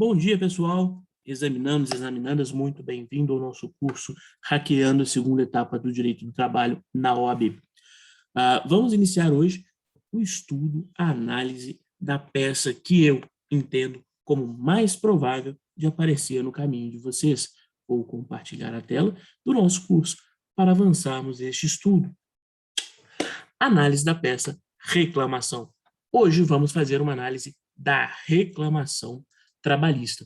Bom dia, pessoal. Examinamos, examinandas, muito bem-vindo ao nosso curso Hackeando a segunda etapa do Direito do Trabalho na OAB. Vamos iniciar hoje o estudo, a análise da peça que eu entendo como mais provável de aparecer no caminho de vocês. Vou compartilhar a tela do nosso curso para avançarmos este estudo. Análise da peça reclamação. Hoje vamos fazer uma análise da reclamação trabalhista.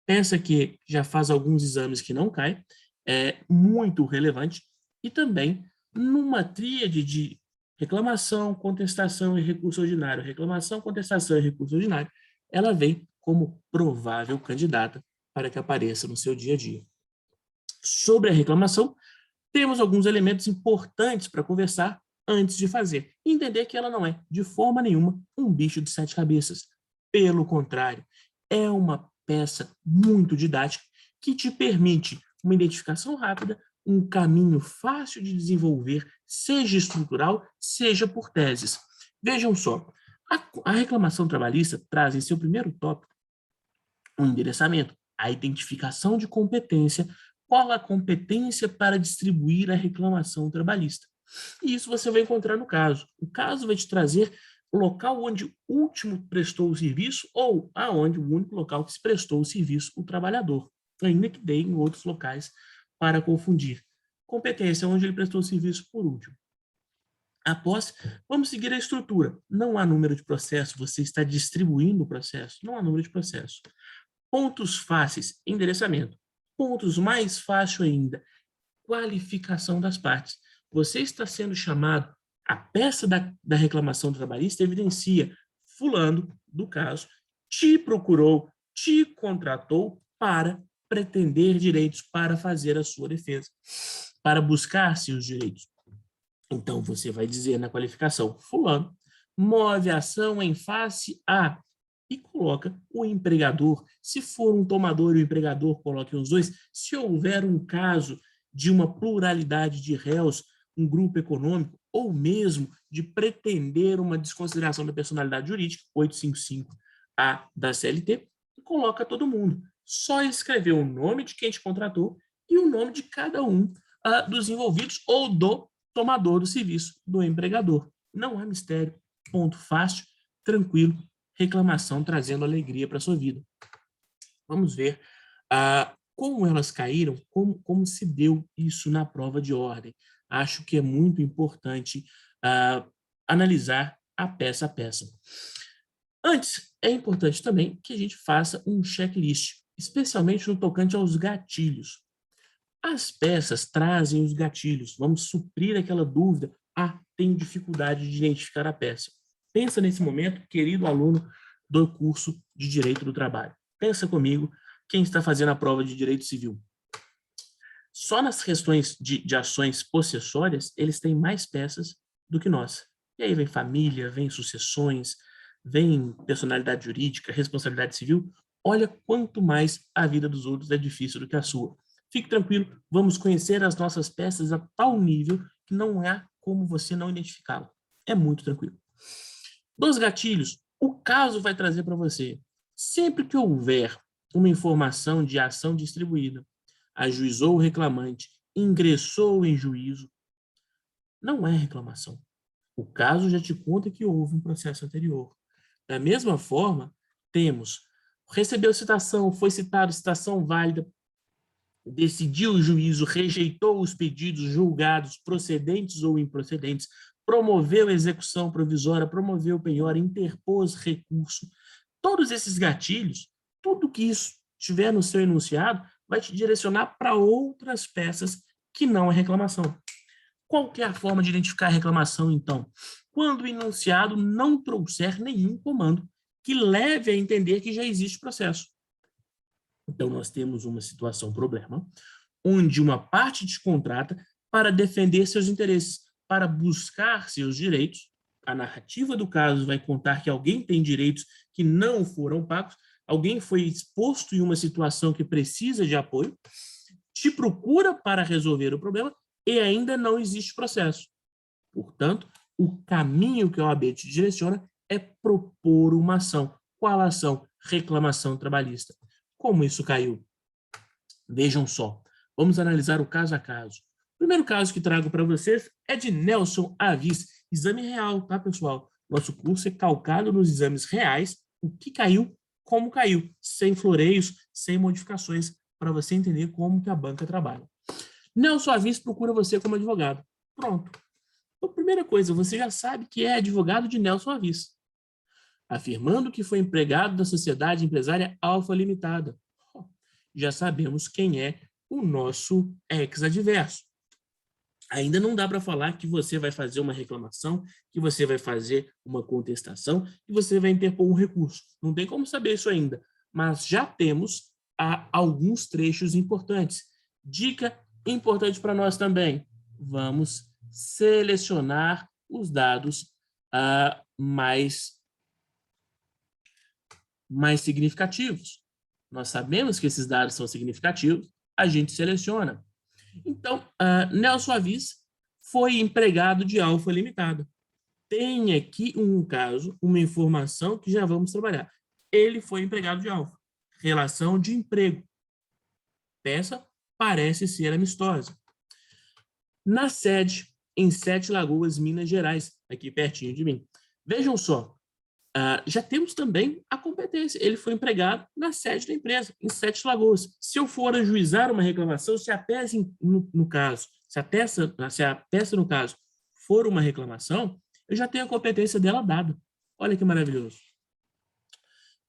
Peça que já faz alguns exames que não cai, é muito relevante e também numa tríade de reclamação, contestação e recurso ordinário. Reclamação, contestação e recurso ordinário, ela vem como provável candidata para que apareça no seu dia a dia. Sobre a reclamação, temos alguns elementos importantes para conversar antes de fazer. Entender que ela não é, de forma nenhuma, um bicho de 7 cabeças. Pelo contrário, é uma peça muito didática que te permite uma identificação rápida, um caminho fácil de desenvolver, seja estrutural, seja por teses. Vejam só, a reclamação trabalhista traz em seu primeiro tópico um endereçamento, a identificação de competência, qual a competência para distribuir a reclamação trabalhista. E isso você vai encontrar no caso. O caso vai te trazer o local onde o último prestou o serviço ou aonde o único local que se prestou o serviço, o trabalhador, ainda que dê em outros locais para confundir. Competência, onde ele prestou o serviço por último. Após, vamos seguir a estrutura. Não há número de processo, você está distribuindo o processo, não há número de processo. Pontos fáceis, endereçamento. Pontos mais fácil ainda, qualificação das partes. Você está sendo chamado, a peça da reclamação trabalhista evidencia fulano, do caso, te procurou, te contratou para pretender direitos, para fazer a sua defesa, para buscar seus direitos. Então, você vai dizer na qualificação, fulano move a ação em face a, e coloca o empregador. Se for um tomador e o empregador, coloque os dois. Se houver um caso de uma pluralidade de réus, um grupo econômico, ou mesmo de pretender uma desconsideração da personalidade jurídica, 855A da CLT, coloca todo mundo. Só escrever o nome de quem te contratou e o nome de cada um dos envolvidos ou do tomador do serviço, do empregador. Não há mistério, ponto fácil, tranquilo, reclamação trazendo alegria para a sua vida. Vamos ver como elas caíram, como se deu isso na prova de ordem. Acho que é muito importante analisar a peça. Antes, é importante também que a gente faça um checklist, especialmente no tocante aos gatilhos. As peças trazem os gatilhos, vamos suprir aquela dúvida, tenho dificuldade de identificar a peça. Pensa nesse momento, querido aluno do curso de Direito do Trabalho. Pensa comigo, quem está fazendo a prova de Direito Civil. Só nas questões de ações possessórias, eles têm mais peças do que nós. E aí vem família, vem sucessões, vem personalidade jurídica, responsabilidade civil. Olha quanto mais a vida dos outros é difícil do que a sua. Fique tranquilo, vamos conhecer as nossas peças a tal nível que não há como você não identificá-la. É muito tranquilo. Dos gatilhos, o caso vai trazer para você. Sempre que houver uma informação de ação distribuída, ajuizou o reclamante, ingressou em juízo, não é reclamação. O caso já te conta que houve um processo anterior. Da mesma forma, temos recebeu citação, foi citado, citação válida, decidiu o juízo, rejeitou os pedidos julgados procedentes ou improcedentes, promoveu execução provisória, promoveu penhora, interpôs recurso. Todos esses gatilhos, tudo que isso tiver no seu enunciado, vai te direcionar para outras peças que não é reclamação. Qual que é a forma de identificar a reclamação, então? Quando o enunciado não trouxer nenhum comando que leve a entender que já existe processo. Então, nós temos uma situação, problema, onde uma parte te contrata para defender seus interesses, para buscar seus direitos. A narrativa do caso vai contar que alguém tem direitos que não foram pagos, alguém foi exposto em uma situação que precisa de apoio, te procura para resolver o problema e ainda não existe processo. Portanto, o caminho que a OAB te direciona é propor uma ação. Qual ação? Reclamação trabalhista. Como isso caiu? Vejam só, vamos analisar o caso a caso. O primeiro caso que trago para vocês é de Nelson Avis, exame real, tá, pessoal? Nosso curso é calcado nos exames reais, o que caiu, como caiu, sem floreios, sem modificações, para você entender como que a banca trabalha. Nelson Avis procura você como advogado. Pronto. Então, primeira coisa, você já sabe que é advogado de Nelson Avis, afirmando que foi empregado da sociedade empresária Alfa Limitada. Já sabemos quem é o nosso ex-adverso. Ainda não dá para falar que você vai fazer uma reclamação, que você vai fazer uma contestação, que você vai interpor um recurso. Não tem como saber isso ainda, mas já temos alguns trechos importantes. Dica importante para nós também. Vamos selecionar os dados mais significativos. Nós sabemos que esses dados são significativos, a gente seleciona. Então, Nelson Avis foi empregado de Alfa Limitada. Tem aqui um caso, uma informação que já vamos trabalhar. Ele foi empregado de Alfa. Relação de emprego. Peça parece ser amistosa. Na sede, em Sete Lagoas, Minas Gerais, aqui pertinho de mim. Vejam só, já temos também a competência. Ele foi empregado na sede da empresa, em Sete Lagoas. Se eu for ajuizar uma reclamação, se a peça, no caso, se a peça, no caso, for uma reclamação, eu já tenho a competência dela dada. Olha que maravilhoso.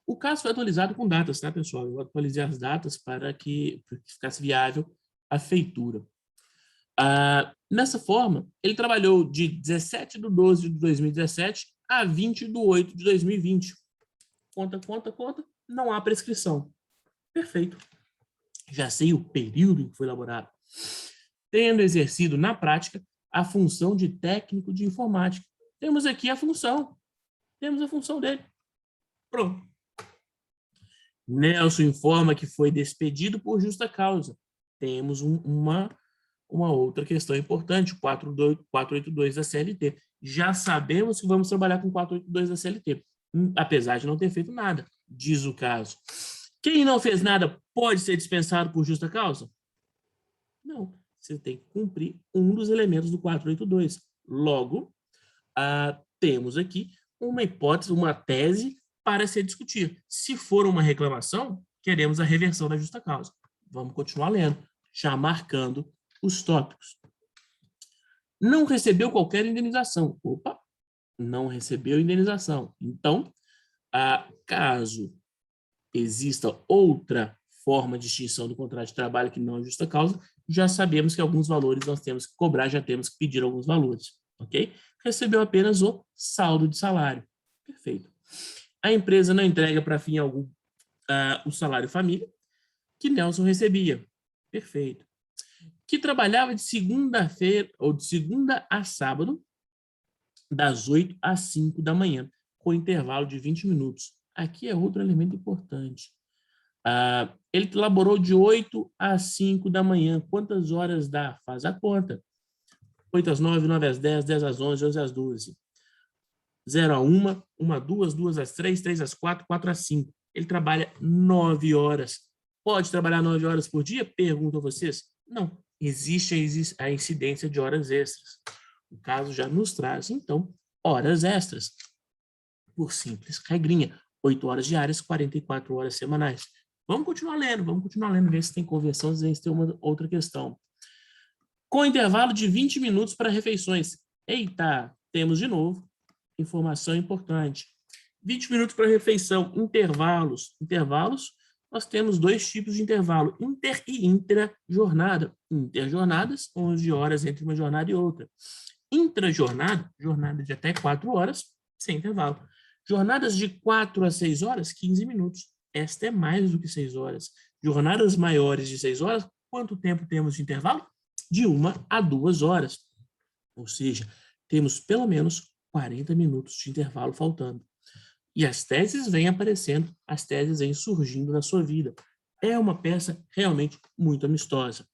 O caso foi atualizado com datas, tá, pessoal? Eu atualizei as datas para que ficasse viável a feitura. Nessa forma, ele trabalhou de 17/12/2017 a 20/8/2020. Conta, não há prescrição. Perfeito. Já sei o período em que foi elaborado. Tendo exercido na prática a função de técnico de informática. Temos aqui a função. Temos a função dele. Pronto. Nelson informa que foi despedido por justa causa. Temos uma outra questão importante, 482 da CLT. Já sabemos que vamos trabalhar com 482 da CLT, apesar de não ter feito nada, diz o caso. Quem não fez nada pode ser dispensado por justa causa? Não, você tem que cumprir um dos elementos do 482. Logo, temos aqui uma hipótese, uma tese para se discutir. Se for uma reclamação, queremos a reversão da justa causa. Vamos continuar lendo, já marcando os tópicos. Não recebeu qualquer indenização. Opa, não recebeu indenização. Então, caso exista outra forma de extinção do contrato de trabalho que não é justa causa, já sabemos que alguns valores nós temos que cobrar, já temos que pedir alguns valores, ok? Recebeu apenas o saldo de salário. Perfeito. A empresa não entrega para fim algum o salário família que Nelson recebia. Perfeito. Que trabalhava de segunda-feira, ou de segunda a sábado, das 8 às 5 da manhã, com intervalo de 20 minutos. Aqui é outro elemento importante. Ele laborou de 8 às 5 da manhã. Quantas horas dá? Faz a conta. 8 às 9, 9 às 10, 10 às 11, 11 às 12. 0 a 1, 1 a 2, 2 às 3, 3 às 4, 4 às 5. Ele trabalha 9 horas. Pode trabalhar 9 horas por dia? Pergunto a vocês. Não. Existe a incidência de horas extras. O caso já nos traz, então, horas extras. Por simples regrinha. 8 horas diárias, 44 horas semanais. Vamos continuar lendo, ver se tem conversão, ver se tem uma outra questão. Com intervalo de 20 minutos para refeições. Eita, temos de novo informação importante. 20 minutos para refeição, intervalos. Intervalos, nós temos dois tipos de intervalo, inter e intra-jornada. Interjornadas, 11 horas entre uma jornada e outra. Intra-jornada, jornada de até 4 horas, sem intervalo. Jornadas de 4 a 6 horas, 15 minutos. Esta é mais do que 6 horas. Jornadas maiores de 6 horas, quanto tempo temos de intervalo? De 1 a 2 horas. Ou seja, temos pelo menos 40 minutos de intervalo faltando. E as teses vêm aparecendo, as teses vêm surgindo na sua vida. É uma peça realmente muito amistosa.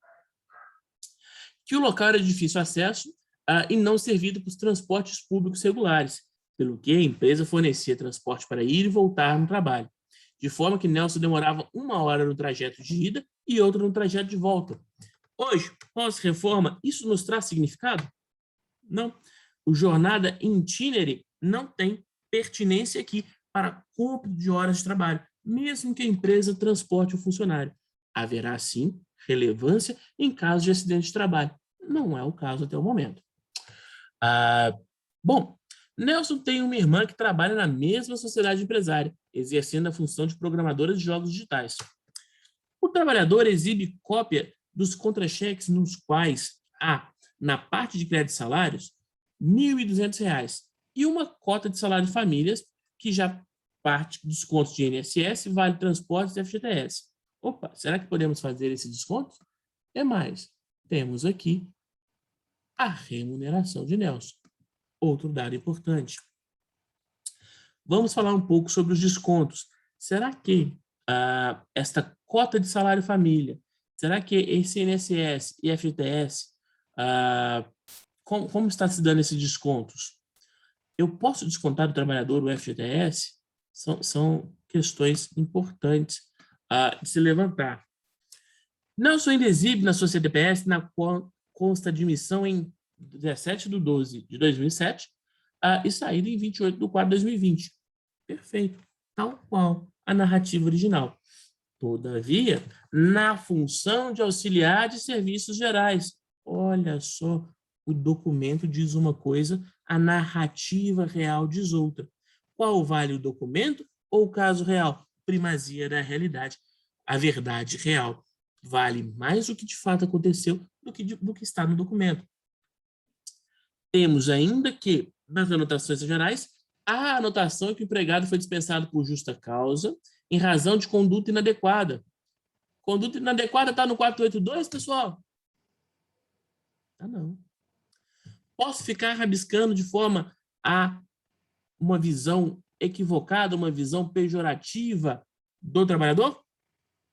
Que o local era de difícil acesso e não servido para os transportes públicos regulares, pelo que a empresa fornecia transporte para ir e voltar no trabalho. de forma que Nelson demorava 1 hora no trajeto de ida e outra no trajeto de volta. Hoje, pós-reforma, isso nos traz significado? Não. O jornada in itinere não tem pertinência aqui para cúmplice de horas de trabalho, mesmo que a empresa transporte o funcionário. Haverá, sim, relevância em caso de acidente de trabalho. Não é o caso até o momento. Bom, Nelson tem uma irmã que trabalha na mesma sociedade empresária, exercendo a função de programadora de jogos digitais. O trabalhador exibe cópia dos contra-cheques nos quais há, na parte de crédito de salários, R$ 1.200 e uma cota de salário de famílias, que já parte dos descontos de INSS, Vale Transportes e FGTS. Opa, será que podemos fazer esse desconto? É mais, temos aqui a remuneração de Nelson. Outro dado importante. Vamos falar um pouco sobre os descontos. Será que esta cota de salário família, será que esse INSS e FGTS, como está se dando esses descontos? Eu posso descontar do trabalhador o FGTS? São questões importantes de se levantar. Nelson ainda exibe na sua CDPS, na qual consta de admissão em 17/12/2007 e saída em 28/4/2020. Perfeito. Tal qual a narrativa original. Todavia, na função de auxiliar de serviços gerais. Olha só, o documento diz uma coisa, a narrativa real diz outra. Qual vale o documento ou o caso real? Primazia da realidade. A verdade real vale mais o que de fato aconteceu do que está no documento. Temos ainda que, nas anotações gerais, a anotação é que o empregado foi dispensado por justa causa em razão de conduta inadequada. Conduta inadequada está no 482, pessoal? Tá não. Posso ficar rabiscando de forma a uma visão equivocada, uma visão pejorativa do trabalhador?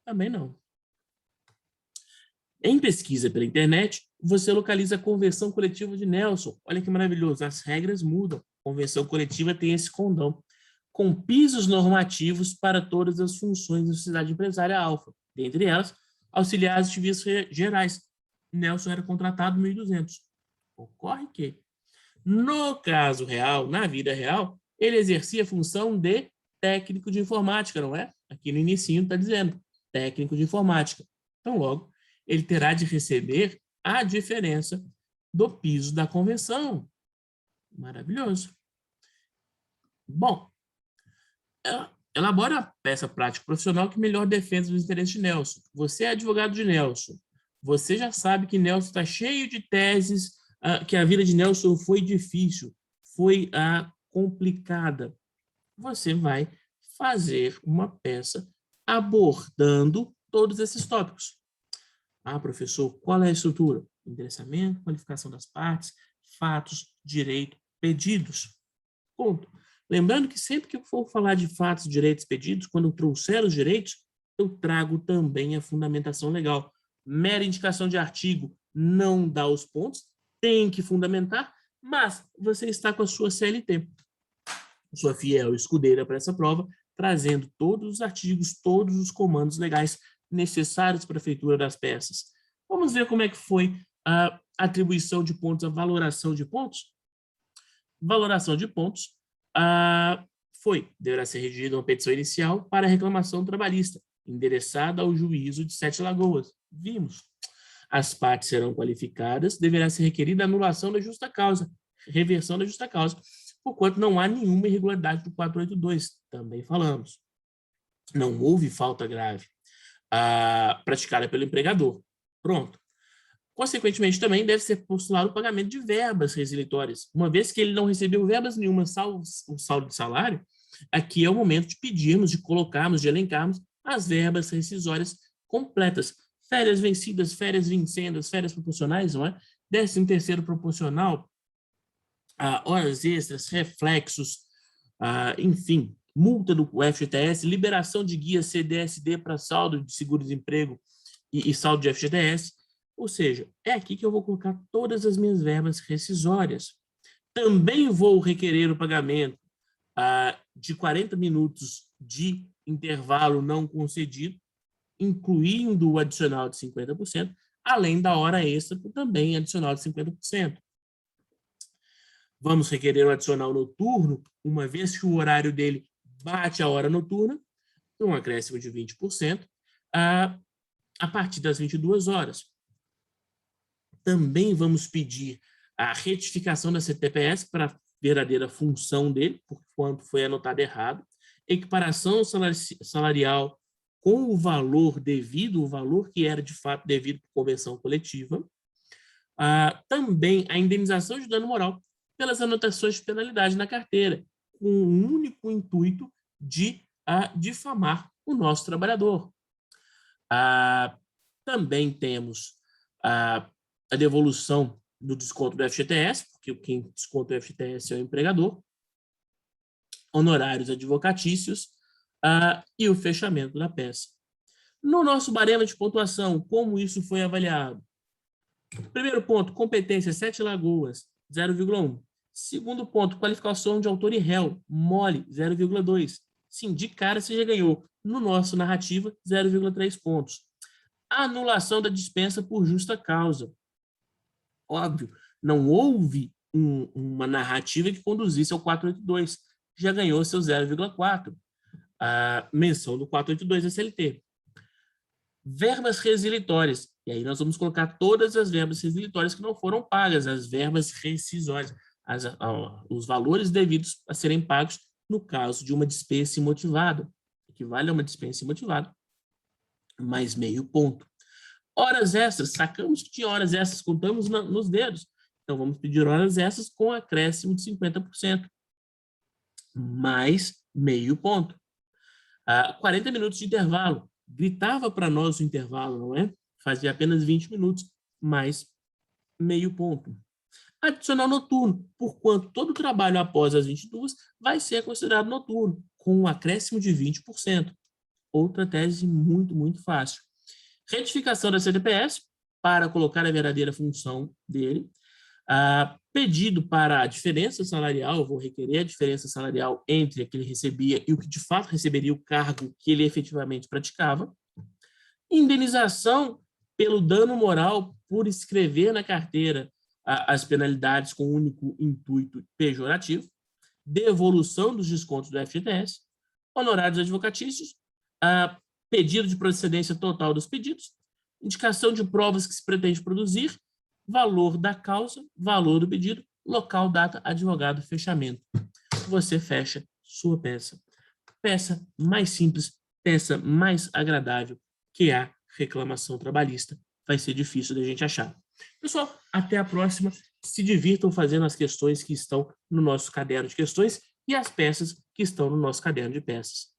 Também não. Em pesquisa pela internet, você localiza a convenção coletiva de Nelson. Olha que maravilhoso, as regras mudam. A convenção coletiva tem esse condão, com pisos normativos para todas as funções da sociedade empresária alfa, dentre elas, auxiliares de serviços gerais. Nelson era contratado 1.200. Ocorre que, no caso real, na vida real, ele exercia a função de técnico de informática, não é? Aqui no inicinho está dizendo, técnico de informática. Então, logo, ele terá de receber a diferença do piso da convenção. Maravilhoso. Bom, elabora a peça prática profissional que melhor defende os interesses de Nelson. Você é advogado de Nelson. Você já sabe que Nelson está cheio de teses, que a vida de Nelson foi difícil, foi complicada. Você vai fazer uma peça abordando todos esses tópicos. Professor, qual é a estrutura? Endereçamento, qualificação das partes, fatos, direito, pedidos. Ponto. Lembrando que sempre que eu for falar de fatos, direitos, pedidos, quando eu trouxer os direitos, eu trago também a fundamentação legal. Mera indicação de artigo não dá os pontos, tem que fundamentar, mas você está com a sua CLT, sua fiel escudeira para essa prova, trazendo todos os artigos, todos os comandos legais necessários para a feitura das peças. Vamos ver como é que foi a atribuição de pontos, a valoração de pontos? Valoração de pontos deverá ser redigida uma petição inicial para reclamação trabalhista, endereçada ao juízo de Sete Lagoas. Vimos. As partes serão qualificadas, deverá ser requerida a anulação da justa causa, reversão da justa causa, porquanto não há nenhuma irregularidade do 482, também falamos. Não houve falta grave praticada pelo empregador. Pronto. Consequentemente, também deve ser postulado o pagamento de verbas resilitórias. Uma vez que ele não recebeu verbas nenhuma, salvo o saldo de salário, aqui é o momento de pedirmos, de colocarmos, de elencarmos as verbas rescisórias completas. Férias vencidas, férias vincendas, férias proporcionais, não é? 13º proporcional, horas extras, reflexos, enfim, multa do FGTS, liberação de guia CDSD para saldo de seguro-desemprego e saldo de FGTS. Ou seja, é aqui que eu vou colocar todas as minhas verbas rescisórias. Também vou requerer o pagamento de 40 minutos de intervalo não concedido, incluindo o adicional de 50%, além da hora extra, também adicional de 50%. Vamos requerer o adicional noturno, uma vez que o horário dele bate a hora noturna, um acréscimo de 20%, a partir das 22 horas. Também vamos pedir a retificação da CTPS para a verdadeira função dele, por quanto foi anotado errado, equiparação salarial com o valor devido, o valor que era de fato devido por convenção coletiva. Também a indenização de dano moral pelas anotações de penalidade na carteira, com o único intuito de difamar o nosso trabalhador. Também temos a devolução do desconto do FGTS, porque quem desconta o FGTS é o empregador, honorários advocatícios e o fechamento da peça. No nosso barema de pontuação, como isso foi avaliado? Primeiro ponto, competência, 7 Lagoas, 0,1. Segundo ponto, qualificação de autor e réu, mole, 0,2. Sim, de cara você já ganhou. No nosso narrativa, 0,3 pontos. Anulação da dispensa por justa causa. Óbvio, não houve uma narrativa que conduzisse ao 482. Já ganhou seu 0,4. A menção do 482 SLT. Verbas resilitórias. E aí nós vamos colocar todas as verbas resilitórias que não foram pagas, as verbas rescisórias, os valores devidos a serem pagos no caso de uma dispensa imotivada. Equivale a uma dispensa imotivada, mais meio ponto. Horas extras, sacamos que tinha horas extras, contamos nos dedos. Então vamos pedir horas extras com acréscimo de 50%, mais meio ponto. 40 minutos de intervalo. Gritava para nós o intervalo, não é? Fazia apenas 20 minutos, mais meio ponto. Adicional noturno, porquanto todo trabalho após as 22 vai ser considerado noturno, com um acréscimo de 20%. Outra tese muito, muito fácil. Retificação da CTPS, para colocar a verdadeira função dele. Pedido para a diferença salarial, vou requerer a diferença salarial entre o que ele recebia e o que de fato receberia o cargo que ele efetivamente praticava. Indenização pelo dano moral por escrever na carteira as penalidades com o único intuito pejorativo. Devolução dos descontos do FGTS. Honorários advocatícios. Pedido de procedência total dos pedidos. Indicação de provas que se pretende produzir. Valor da causa, valor do pedido, local, data, advogado, fechamento. Você fecha sua peça. Peça mais simples, peça mais agradável que a reclamação trabalhista. Vai ser difícil da gente achar. Pessoal, até a próxima. Se divirtam fazendo as questões que estão no nosso caderno de questões e as peças que estão no nosso caderno de peças.